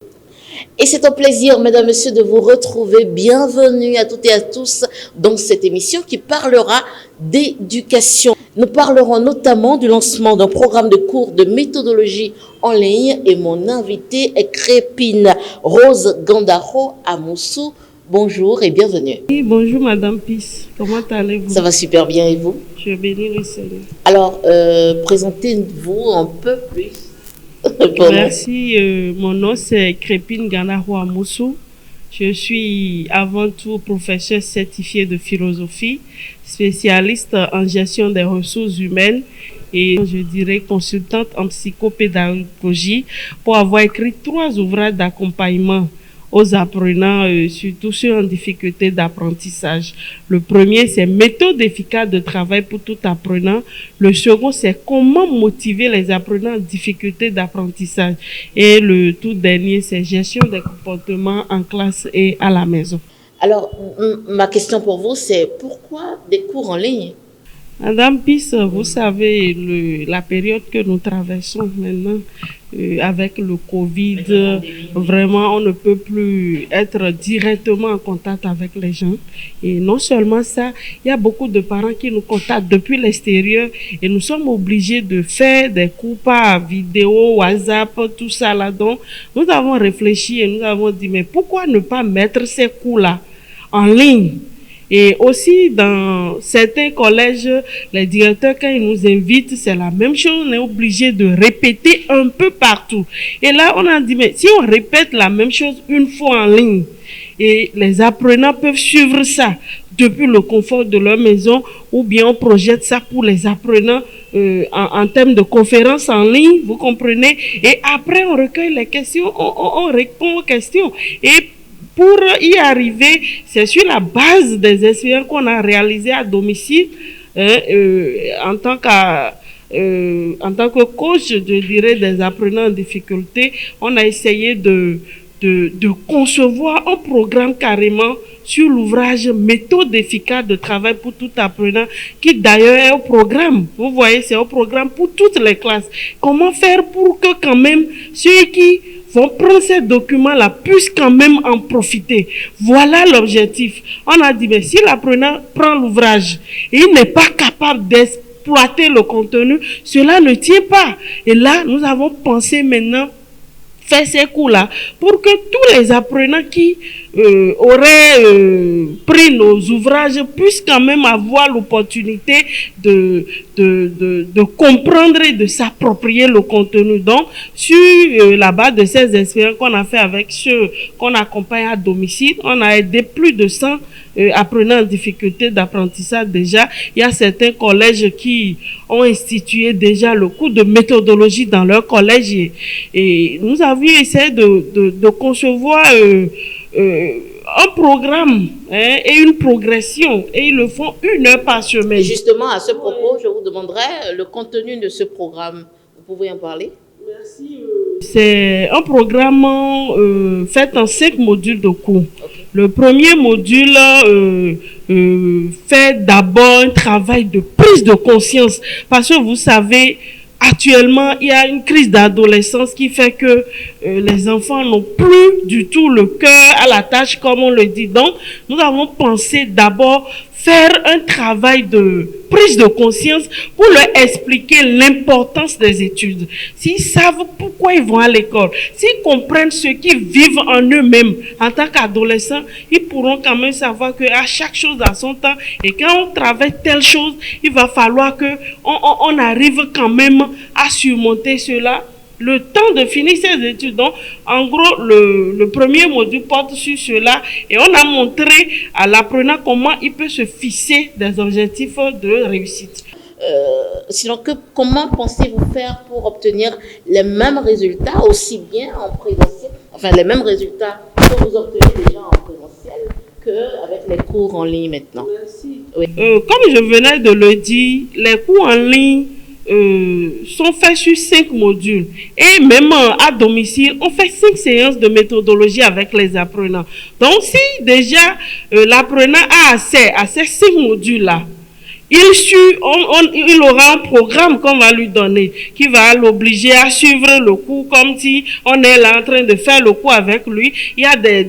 Et c'est un plaisir, mesdames, messieurs, de vous retrouver. Bienvenue à toutes et à tous dans cette émission qui parlera d'éducation. Nous parlerons notamment du lancement d'un programme de cours de méthodologie en ligne et mon invité est Crépine Rose Gandaro Amoussou. Bonjour et bienvenue. Oui, bonjour Madame Pis, comment allez-vous? Ça va super bien et vous? Je bénis le Seigneur. Alors, présentez-vous un peu plus. Merci, mon nom c'est Crépine Gandaro Amoussou. Je suis avant tout professeur certifié de philosophie, spécialiste en gestion des ressources humaines et je dirais consultante en psychopédagogie pour avoir écrit 3 ouvrages d'accompagnement aux apprenants, surtout ceux en difficulté d'apprentissage. Le premier, c'est méthode efficace de travail pour tout apprenant. Le second, c'est comment motiver les apprenants en difficulté d'apprentissage. Et le tout dernier, c'est gestion des comportements en classe et à la maison. Alors, ma question pour vous, c'est pourquoi des cours en ligne? Madame Pis, vous savez, la période que nous traversons maintenant, avec le Covid, vraiment, on ne peut plus être directement en contact avec les gens. Et non seulement ça, il y a beaucoup de parents qui nous contactent depuis l'extérieur et nous sommes obligés de faire des cours par vidéo, WhatsApp, tout ça là. Donc, nous avons réfléchi et nous avons dit, mais pourquoi ne pas mettre ces cours-là en ligne? Et aussi, dans certains collèges, les directeurs, quand ils nous invitent, c'est la même chose. On est obligé de répéter un peu partout. Et là, on a dit, mais si on répète la même chose une fois en ligne, et les apprenants peuvent suivre ça depuis le confort de leur maison, ou bien on projette ça pour les apprenants en termes de conférences en ligne, vous comprenez? Et après, on recueille les questions, on répond aux questions. Et pour y arriver, c'est sur la base des expériences qu'on a réalisées à domicile, en tant que coach, je dirais, des apprenants en difficulté, on a essayé de concevoir un programme carrément sur l'ouvrage méthode efficace de travail pour tout apprenant, qui d'ailleurs est un programme, vous voyez, c'est un programme pour toutes les classes. Comment faire pour que quand même ceux qui vont prendre ces documents-là puissent quand même en profiter. Voilà l'objectif. On a dit, mais si l'apprenant prend l'ouvrage et il n'est pas capable d'exploiter le contenu, cela ne tient pas. Et là, nous avons pensé maintenant faire ces cours-là pour que tous les apprenants qui auraient pris nos ouvrages puissent quand même avoir l'opportunité de comprendre et de s'approprier le contenu. Donc, sur la base de ces expériences qu'on a fait avec ceux qu'on accompagne à domicile, on a aidé plus de 100 apprenants en difficulté d'apprentissage déjà. Il y a certains collèges qui ont institué déjà le cours de méthodologie dans leur collège et nous avions essayé de concevoir un programme et une progression et ils le font 1 heure par semaine. Et justement, à ce propos, je vous demanderai le contenu de ce programme. Vous pouvez en parler? Merci. C'est un programme fait en 5 modules de cours. Okay. Le premier module fait d'abord un travail de prise de conscience parce que vous savez, actuellement, il y a une crise d'adolescence qui fait que les enfants n'ont plus du tout le cœur à la tâche, comme on le dit. Donc, nous avons pensé d'abord faire un travail de prise de conscience pour leur expliquer l'importance des études. S'ils savent pourquoi ils vont à l'école, s'ils comprennent ce qu'ils vivent en eux-mêmes en tant qu'adolescents, ils pourront quand même savoir qu'à chaque chose à son temps et quand on travaille telle chose, il va falloir qu'on arrive quand même à surmonter cela. Le temps de finir ses études. Donc, en gros, le premier module porte sur cela et on a montré à l'apprenant comment il peut se fixer des objectifs de réussite. Sinon, comment pensez-vous faire pour obtenir les mêmes résultats, aussi bien en présentiel, enfin les mêmes résultats que vous obtenez déjà en présentiel qu'avec les cours en ligne maintenant? Merci. Oui. Comme je venais de le dire, les cours en ligne sont faits sur 5 modules et même à domicile on fait 5 séances de méthodologie avec les apprenants. Donc si déjà l'apprenant a accès à ces 5 modules là, il aura un programme qu'on va lui donner, qui va l'obliger à suivre le cours comme si on est là en train de faire le cours avec lui. Il y a des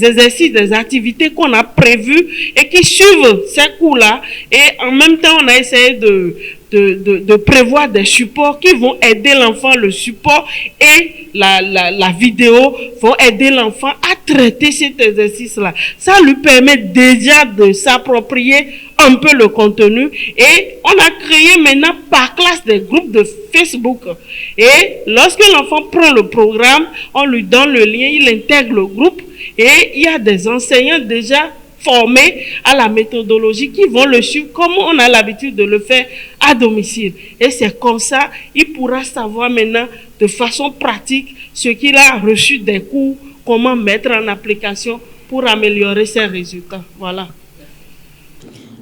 exercices, des activités qu'on a prévues et qui suivent ces cours-là. Et en même temps, on a essayé de prévoir des supports qui vont aider l'enfant, le support et la vidéo vont aider l'enfant à traiter cet exercice-là. Ça lui permet déjà de s'approprier un peu le contenu et on a créé maintenant par classe des groupes de Facebook. Et lorsque l'enfant prend le programme, on lui donne le lien, il intègre le groupe et il y a des enseignants déjà formés à la méthodologie qui vont le suivre comme on a l'habitude de le faire à domicile. Et c'est comme ça, il pourra savoir maintenant de façon pratique ce qu'il a reçu des cours, comment mettre en application pour améliorer ses résultats. Voilà.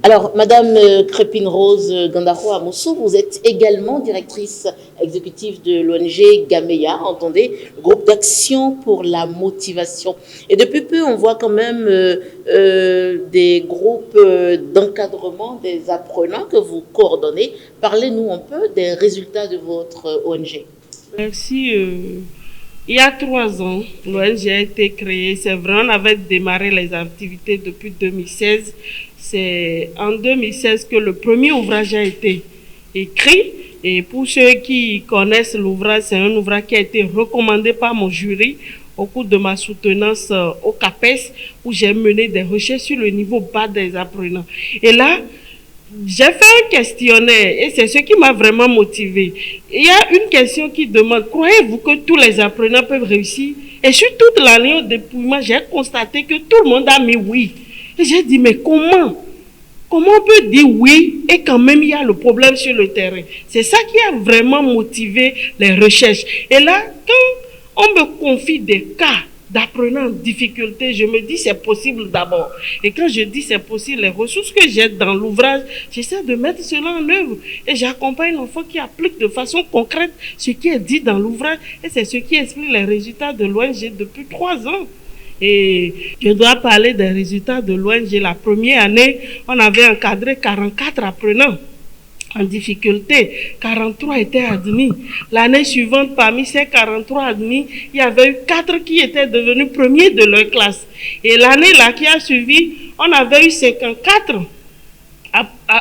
Alors, Madame Crépine Rose Gandaro Amoussou, vous êtes également directrice exécutive de l'ONG Gameya, entendez, le groupe d'action pour la motivation. Et depuis peu, on voit quand même des groupes d'encadrement des apprenants que vous coordonnez. Parlez-nous un peu des résultats de votre ONG. Merci. Il y a 3 ans, l'ONG a été créée. C'est vrai, on avait démarré les activités depuis 2016. C'est en 2016 que le premier ouvrage a été écrit. Et pour ceux qui connaissent l'ouvrage, c'est un ouvrage qui a été recommandé par mon jury au cours de ma soutenance au CAPES, où j'ai mené des recherches sur le niveau bas des apprenants. Et là, j'ai fait un questionnaire et c'est ce qui m'a vraiment motivé. Il y a une question qui demande, croyez-vous que tous les apprenants peuvent réussir? Et sur toute l'année au dépouillement, j'ai constaté que tout le monde a mis oui. Et j'ai dit, mais comment on peut dire oui et quand même il y a le problème sur le terrain? C'est ça qui a vraiment motivé les recherches. Et là, quand on me confie des cas d'apprenants en difficulté, je me dis c'est possible d'abord. Et quand je dis c'est possible, les ressources que j'ai dans l'ouvrage, j'essaie de mettre cela en œuvre. Et j'accompagne l'enfant qui applique de façon concrète ce qui est dit dans l'ouvrage. Et c'est ce qui explique les résultats de l'ONG depuis 3 ans. Et je dois parler des résultats de l'ONG. La première année, on avait encadré 44 apprenants en difficulté. 43 étaient admis. L'année suivante, parmi ces 43 admis, il y avait eu 4 qui étaient devenus premiers de leur classe. Et l'année là qui a suivi, on avait eu 54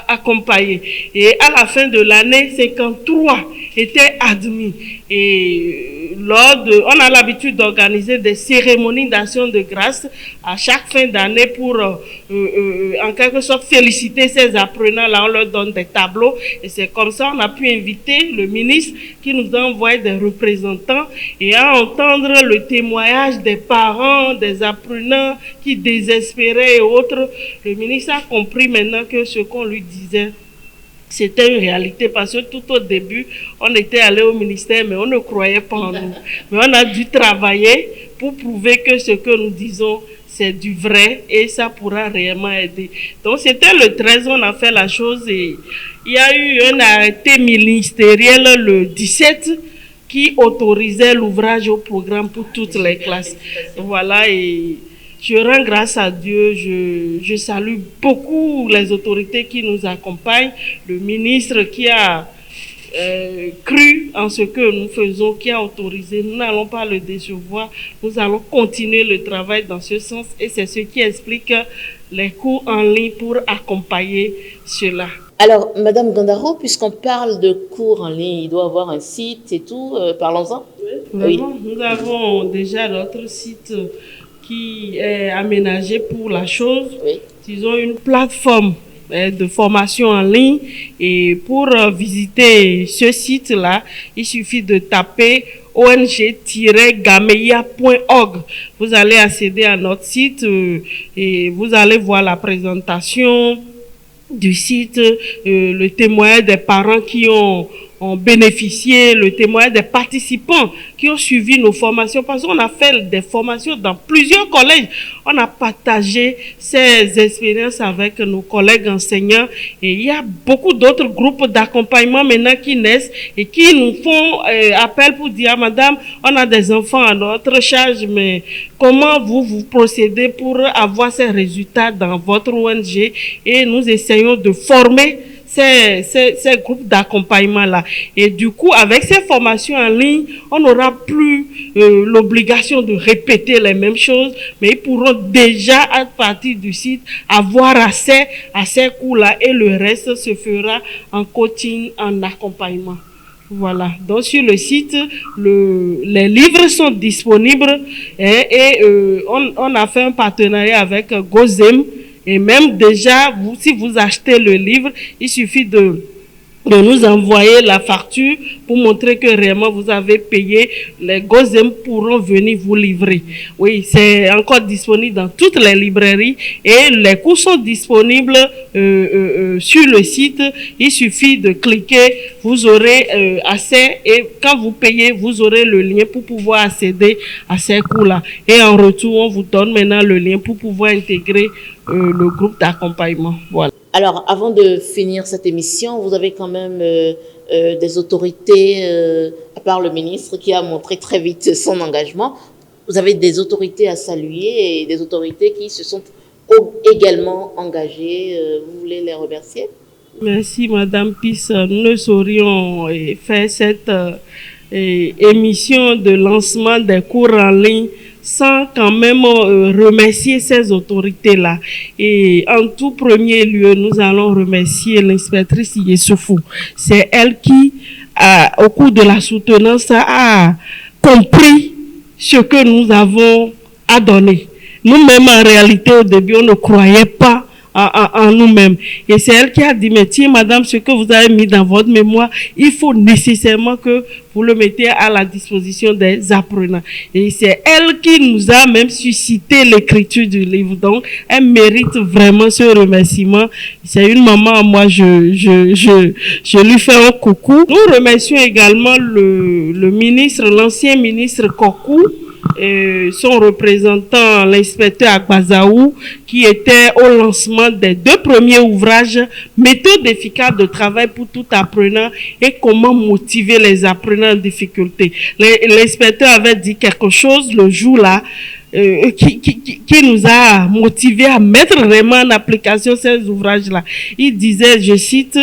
accompagnés. Et à la fin de l'année, 53 étaient admis. Et on a l'habitude d'organiser des cérémonies d'action de grâce à chaque fin d'année pour en quelque sorte féliciter ces apprenants-là. On leur donne des tableaux et c'est comme ça on a pu inviter le ministre qui nous a envoyé des représentants et à entendre le témoignage des parents, des apprenants qui désespéraient et autres. Le ministre a compris maintenant que ce qu'on lui disait, c'était une réalité parce que tout au début, on était allé au ministère, mais on ne croyait pas en nous. Mais on a dû travailler pour prouver que ce que nous disons, c'est du vrai et ça pourra réellement aider. Donc, c'était le 13, on a fait la chose et il y a eu un arrêté ministériel le 17 qui autorisait l'ouvrage au programme pour toutes les classes. Voilà, et je rends grâce à Dieu, je salue beaucoup les autorités qui nous accompagnent, le ministre qui a cru en ce que nous faisons, qui a autorisé. Nous n'allons pas le décevoir, nous allons continuer le travail dans ce sens et c'est ce qui explique les cours en ligne pour accompagner cela. Alors, Madame Gandaro, puisqu'on parle de cours en ligne, il doit avoir un site et tout, parlons-en. Oui, nous avons déjà notre site qui est aménagé pour la chose. Oui. Ils ont une plateforme de formation en ligne et pour visiter ce site-là, il suffit de taper ong-gameya.org. Vous allez accéder à notre site et vous allez voir la présentation du site, le témoignage des parents qui ont ont bénéficié, le témoignage des participants qui ont suivi nos formations, parce qu'on a fait des formations dans plusieurs collèges. On a partagé ces expériences avec nos collègues enseignants et il y a beaucoup d'autres groupes d'accompagnement maintenant qui naissent et qui nous font appel pour dire, madame, on a des enfants à notre charge, mais comment vous procédez pour avoir ces résultats dans votre ONG? Et nous essayons de former ces groupes d'accompagnement-là. Et du coup, avec ces formations en ligne, on n'aura plus l'obligation de répéter les mêmes choses, mais ils pourront déjà, à partir du site, avoir accès à ces cours-là et le reste se fera en coaching, en accompagnement. Voilà, donc sur le site, les livres sont disponibles et on a fait un partenariat avec Gozem. Et même déjà, si vous achetez le livre, il suffit de nous envoyer la facture pour montrer que réellement vous avez payé. Les Gozem pourront venir vous livrer. Oui, c'est encore disponible dans toutes les librairies et les cours sont disponibles sur le site. Il suffit de cliquer, vous aurez accès et quand vous payez, vous aurez le lien pour pouvoir accéder à ces cours-là. Et en retour, on vous donne maintenant le lien pour pouvoir intégrer le groupe d'accompagnement. Voilà. Alors, avant de finir cette émission, vous avez quand même des autorités, à part le ministre qui a montré très vite son engagement, vous avez des autorités à saluer et des autorités qui se sont également engagées. Vous voulez les remercier? Merci, Madame Pisse. Nous ne saurions faire cette émission de lancement des cours en ligne sans quand même remercier ces autorités-là. Et en tout premier lieu, nous allons remercier l'inspectrice Yessoufou. C'est elle qui, au cours de la soutenance, a compris ce que nous avons à donner. Nous-mêmes, en réalité, au début, on ne croyait pas en nous-mêmes. Et c'est elle qui a dit, mais tiens, madame, ce que vous avez mis dans votre mémoire, il faut nécessairement que vous le mettez à la disposition des apprenants. Et c'est elle qui nous a même suscité l'écriture du livre. Donc, elle mérite vraiment ce remerciement. C'est une maman, moi, je lui fais un coucou. Nous remercions également le ministre, l'ancien ministre Kokou, son représentant, l'inspecteur Akbazaou, qui était au lancement des 2 premiers ouvrages, méthode efficace de travail pour tout apprenant et comment motiver les apprenants en difficulté. L'inspecteur avait dit quelque chose le jour-là, qui nous a motivés à mettre vraiment en application ces ouvrages-là. Il disait, je cite,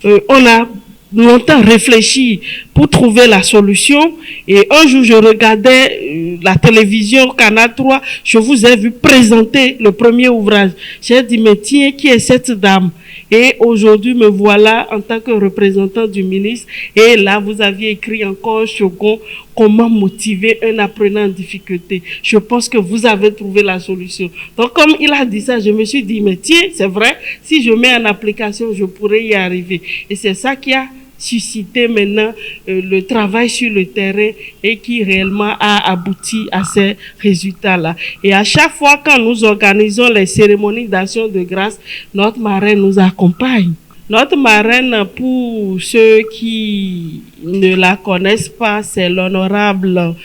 on a longtemps réfléchi pour trouver la solution et un jour je regardais la télévision Canal 3, je vous ai vu présenter le premier ouvrage. J'ai dit, mais tiens, qui est cette dame? Et aujourd'hui, me voilà en tant que représentant du ministre. Et là, vous aviez écrit encore un second, comment motiver un apprenant en difficulté. Je pense que vous avez trouvé la solution. Donc, comme il a dit ça, je me suis dit, mais tiens, c'est vrai, si je mets en application, je pourrais y arriver. Et c'est ça qui a susciter maintenant le travail sur le terrain et qui réellement a abouti à ces résultats-là. Et à chaque fois quand nous organisons les cérémonies d'action de grâce, notre marraine nous accompagne. Notre marraine, pour ceux qui ne la connaissent pas, c'est l'honorable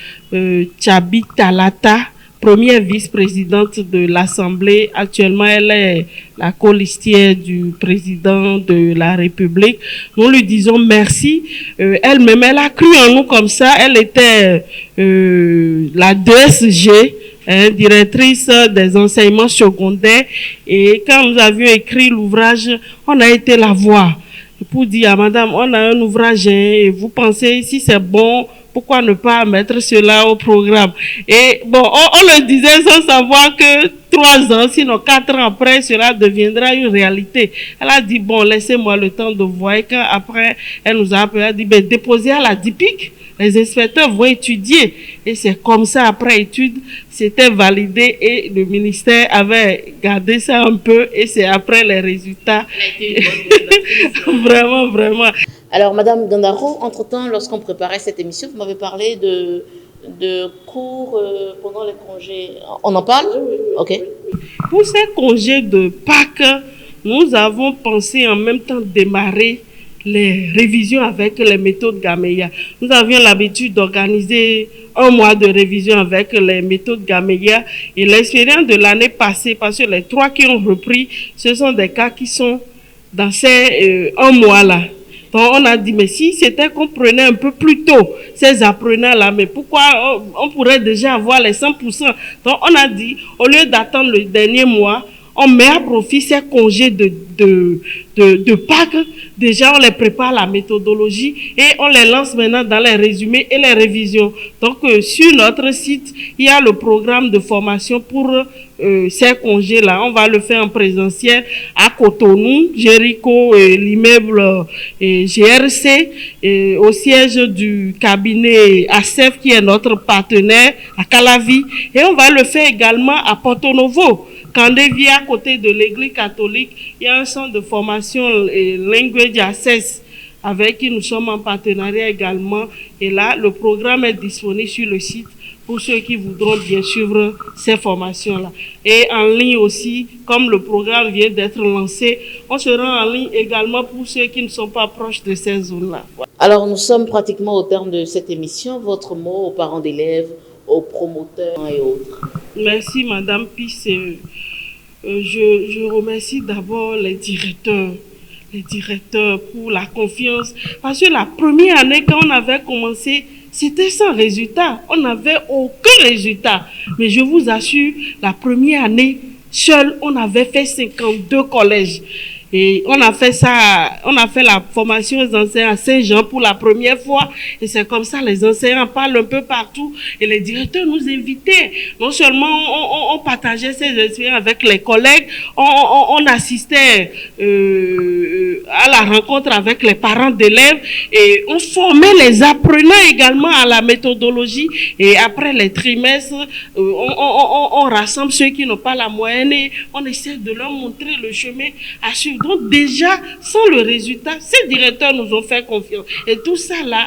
Tchabi Talata, première vice-présidente de l'Assemblée. Actuellement, elle est la colistière du président de la République. Nous lui disons merci. Elle-même, elle a cru en nous comme ça. Elle était la DSG, directrice des enseignements secondaires. Et quand nous avions écrit l'ouvrage, on a été la voir pour dire à madame, on a un ouvrage et vous pensez si c'est bon, pourquoi ne pas mettre cela au programme? Et bon, on le disait sans savoir que 3 ans, sinon 4 ans après, cela deviendra une réalité. Elle a dit, bon, laissez-moi le temps de voir. Et quand après, elle nous a appelé, elle a dit, ben, déposez à la DIPIC. Les inspecteurs vont étudier. Et c'est comme ça, après étude, c'était validé et le ministère avait gardé ça un peu et c'est après les résultats. Vraiment, vraiment. Alors, Madame Gandaro, entre-temps, lorsqu'on préparait cette émission, vous m'avez parlé de cours pendant les congés. On en parle? Ok. Pour ces congés de Pâques, nous avons pensé en même temps démarrer les révisions avec les méthodes Gameya. Nous avions l'habitude d'organiser un mois de révision avec les méthodes Gameya et l'expérience de l'année passée, parce que les 3 qui ont repris, ce sont des cas qui sont dans ces un mois-là. Donc on a dit, mais si c'était qu'on prenait un peu plus tôt ces apprenants-là, mais pourquoi on pourrait déjà avoir les 100%? Donc on a dit, au lieu d'attendre le dernier mois, on met à profit ces congés de Pâques. Déjà, on les prépare la méthodologie et on les lance maintenant dans les résumés et les révisions. Donc, sur notre site, il y a le programme de formation pour ces congés-là. On va le faire en présentiel à Cotonou, Jéricho, l'immeuble GRC, au siège du cabinet ACEF qui est notre partenaire à Calavi. Et on va le faire également à Porto Novo. Kandévi, à côté de l'église catholique, il y a un centre de formation Language Access avec qui nous sommes en partenariat également. Et là, le programme est disponible sur le site pour ceux qui voudront bien suivre ces formations-là. Et en ligne aussi, comme le programme vient d'être lancé, on sera en ligne également pour ceux qui ne sont pas proches de ces zones-là. Alors, nous sommes pratiquement au terme de cette émission. Votre mot aux parents d'élèves, aux promoteurs et autres. Merci, Madame Pisse. Je remercie d'abord les directeurs pour la confiance. Parce que la première année, quand on avait commencé, c'était sans résultat. On n'avait aucun résultat. Mais je vous assure, la première année, seul, on avait fait 52 collèges. Et on a fait la formation aux enseignants à Saint-Jean pour la première fois. Et c'est comme ça, les enseignants parlent un peu partout. Et les directeurs nous invitaient. Non seulement on partageait ces expériences avec les collègues, on assistait à la rencontre avec les parents d'élèves et on formait les apprenants également à la méthodologie. Et après les trimestres, on rassemble ceux qui n'ont pas la moyenne et on essaie de leur montrer le chemin à suivre. Donc déjà, sans le résultat, ces directeurs nous ont fait confiance. Et tout ça là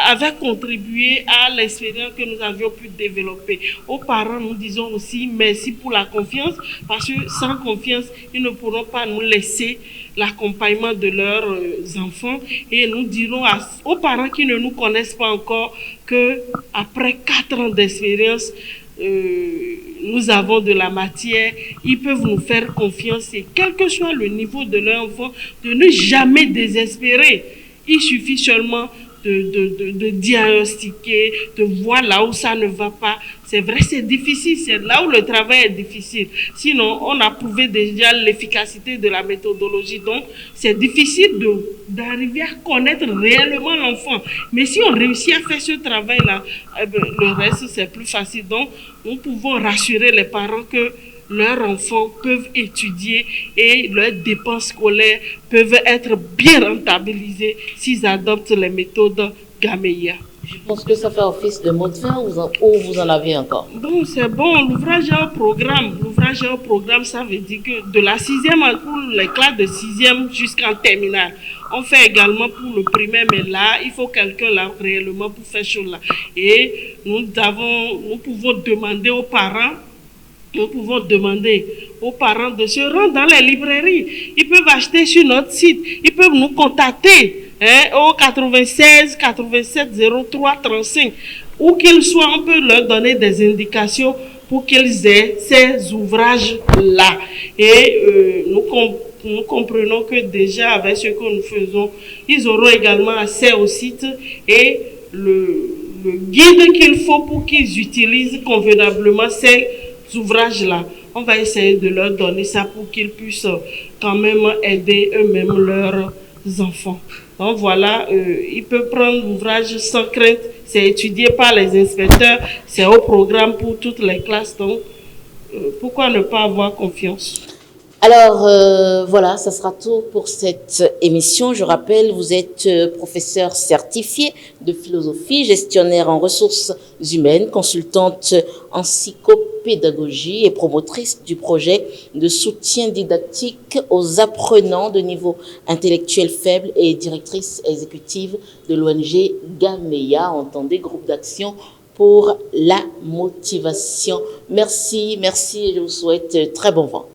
avait contribué à l'expérience que nous avions pu développer. Aux parents, nous disons aussi merci pour la confiance, parce que sans confiance, ils ne pourront pas nous laisser l'accompagnement de leurs enfants. Et nous dirons aux parents qui ne nous connaissent pas encore que après 4 ans d'expérience, nous avons de la matière, ils peuvent nous faire confiance et quel que soit le niveau de leur enfant, de ne jamais désespérer. Il suffit seulement de diagnostiquer, de voir là où ça ne va pas. C'est vrai, c'est difficile, c'est là où le travail est difficile. Sinon, on a prouvé déjà l'efficacité de la méthodologie. Donc, c'est difficile d'arriver à connaître réellement l'enfant. Mais si on réussit à faire ce travail-là, le reste, c'est plus facile. Donc, nous pouvons rassurer les parents que leurs enfants peuvent étudier et leurs dépenses scolaires peuvent être bien rentabilisées s'ils adoptent les méthodes Gameya. Je pense que ça fait office de mot de fin ou vous en avez encore? Bon, c'est bon. L'ouvrage est un programme. L'ouvrage est un programme, ça veut dire que de la 6e pour les classes de 6e jusqu'en terminale. On fait également pour le primaire, mais là, il faut quelqu'un là réellement pour faire chose là. Et nous pouvons demander aux parents de se rendre dans les librairies. Ils peuvent acheter sur notre site. Ils peuvent nous contacter au 96 87 03 35. Où qu'ils soient, on peut leur donner des indications pour qu'ils aient ces ouvrages-là. Et nous comprenons que déjà avec ce que nous faisons, ils auront également accès au site et le guide qu'il faut pour qu'ils utilisent convenablement ces ouvrages-là. On va essayer de leur donner ça pour qu'ils puissent quand même aider eux-mêmes leurs enfants. Donc voilà, ils peuvent prendre l'ouvrage sans crainte. C'est étudié par les inspecteurs, c'est au programme pour toutes les classes. Donc, pourquoi ne pas avoir confiance? Alors, voilà, ça sera tout pour cette émission. Je rappelle, vous êtes professeur certifié de philosophie, gestionnaire en ressources humaines, consultante en psychopédagogie et promotrice du projet de soutien didactique aux apprenants de niveau intellectuel faible et directrice exécutive de l'ONG Gameya, entendez, groupe d'action pour la motivation. Merci, et je vous souhaite très bon vent.